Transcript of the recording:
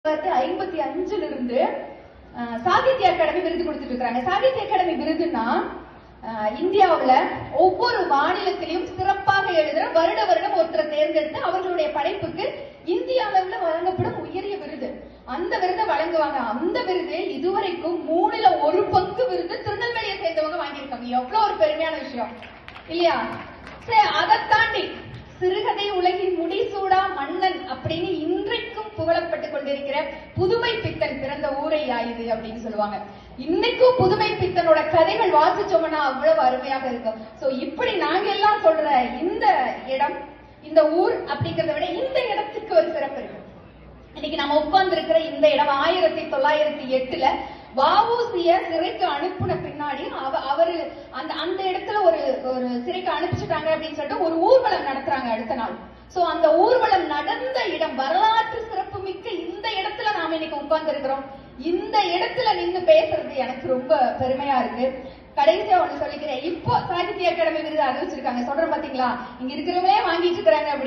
1955 இருந்து சாகித்ய அகாடமி விருது கொடுத்துட்டு இருக்காங்க. சாகித்ய அகாடமி விருதுன்னா இந்தியாவுல ஒவ்வொரு மாநிலத்திலையும் சிறப்பாக எழுதுற வருடம் ஒருத்தரை தேர்ந்தெடுத்து அவர்களுடைய படைப்புக்கு இந்திய அளவுல வழங்கப்படும் உயரிய விருது. அந்த விருதை வழங்குவாங்க. அந்த விருது இதுவரைக்கும் 1/3 விருது திருநெல்வேலியை சேர்ந்தவங்க வாங்கியிருக்காங்க. எவ்வளவு ஒரு பெருமையான விஷயம் இல்லையா? அதை தாண்டி சிறுகதை உலகின் முடிசூடா மன்னன் அப்படின்னு இன்றைக்கும் புகழப்பட்டுக் கொண்டிருக்கிற புதுமை பித்தன் பிறந்த ஊரை ஆயுது அப்படின்னு சொல்லுவாங்க. இன்னைக்கும் புதுமை பித்தனோட கதைகள் வாசிச்சோம்னா அவ்வளவு அருமையாக இருக்கும். சோ இப்படி நாங்க எல்லாம் சொல்ற இந்த இடம், இந்த ஊர் அப்படிங்கறத விட இந்த இடத்துக்கு ஒரு சிறப்பு இருக்கு. இன்னைக்கு நம்ம உட்கார்ந்து இருக்கிற இந்த இடம் 1908 வஉசிய சிறைக்கு அனுப்புன பின்னாடி அவரு அந்த இடத்துல ஒரு சிறைக்கு அனுப்பிச்சுட்டாங்க அப்படின்னு சொல்லிட்டு ஒரு ஊர்வலம் நடத்துறாங்க அடுத்த நாள். சோ அந்த ஊர்வலம் நடந்த இடம், வரலாற்று சிறப்பு மிக்க இந்த இடத்துல நாம இன்னைக்கு உட்கார்ந்து இருக்கிறோம். இந்த இடத்துல நின்று பேசுறது எனக்கு ரொம்ப பெருமையா இருக்கு. கடைசியா ஒண்ணு சொல்லிக்கிறேன். இப்போ சாகித்ய அகாடமி விருது அறிவிச்சிருக்காங்க. சொல்றேன் பாத்தீங்களா, இங்க இருக்கிறவங்களே வாங்கிட்டு இருக்கிறாங்க.